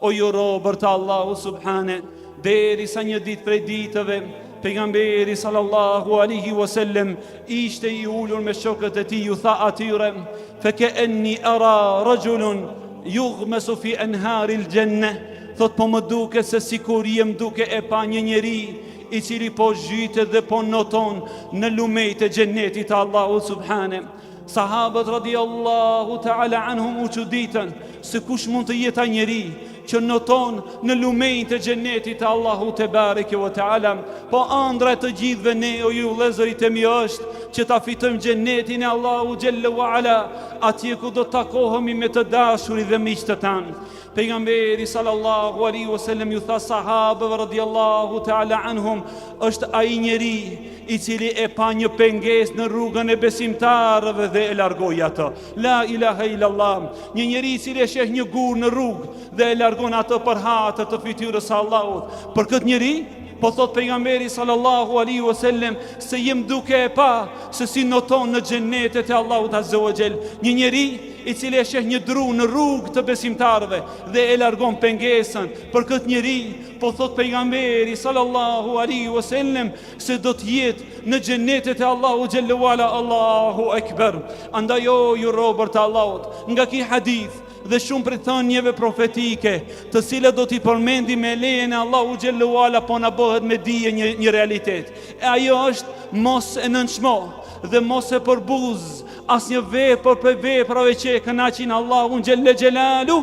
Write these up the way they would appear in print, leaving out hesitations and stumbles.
O ju robër të Allahu subhane, deri sa një ditë prej ditëve pejgamberi sallallahu alaihi wasallam ishte I ulur me shokët e tij, ju tha atyre: "Fa ka'anni ara rajulun yughmasu fi anhari al-janna", thot po më duket se sikur jem duke e pa një njeri I cili po zhytet dhe po noton në lumejt e xhennetit të Allahut subhane. Sahabët radiallahu ta'ala anhum u çuditën se kush mund të jetë ai njeri që noton në lumejt e xhennetit të Allahut te bareke ve ta'ala. Po ëndra të gjithëve ne, o ju vëllezërit e mi, është që ta fitojmë xhennetin e Allahut xhella wa ala, atje ku do të takohemi me të dashurit dhe miqtë tanë. Pejgamberi sallallahu alaihi wasallam ju tha sahabëve radiallahu ta'ala anhum, është ai njeri I cili e pa një pengesë në rrugën e besimtarëve dhe e largoi atë. La ilaha illallah. Një njeri I cili e sheh një gur në rrugë dhe e largon atë për hatër të fytyrës së Allahut. Për këtë njeri, po thot pejgamberi sallallahu alaihi wasallam, se jem duke e pa se si noton në xhennetet e Allahut azza wa jall. Një njeri I cili e sheh një dru në rrugë të besimtarëve dhe e largon pengesën. Për këtë njeri, po thot pejgamberi sallallahu alaihi wasallam, se do të jetë në xhennetet e Allahut xhella wala. Allahu akbar. Andaj o ju robër të Allahut, nga ky hadith dhe shumë prej thënieve profetike, të cilat do t'i përmendim me lejen e Allahu xhella wala, po na bëhet me dije një realitet. E ajo është mos e nënçmo dhe mos e përbuz asnjë vepër për veprave që e kënaqin Allahun xhella xhelalu,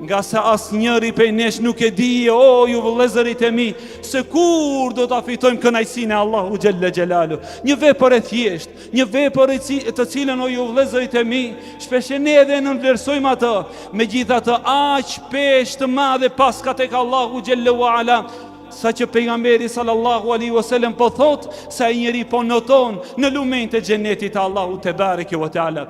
nga se asnjëri prej nesh nuk e di, o ju vëllezërit e mi, se kur do ta fitojmë kënaqësinë e Allahut xhella xhelalu. Një vepër e thjesht, një vepër të cilën, o ju vëllezërit e mi, shpesh ne edhe nënvlerësojmë atë, megjithatë aq peshë të madhe paska tek Allahu xhella wa ala, sa që pejgamberi sallallahu alaihi wasallam po thot se ai njeri po noton në lumen të xhenetit të Allahut te bareke ve teala.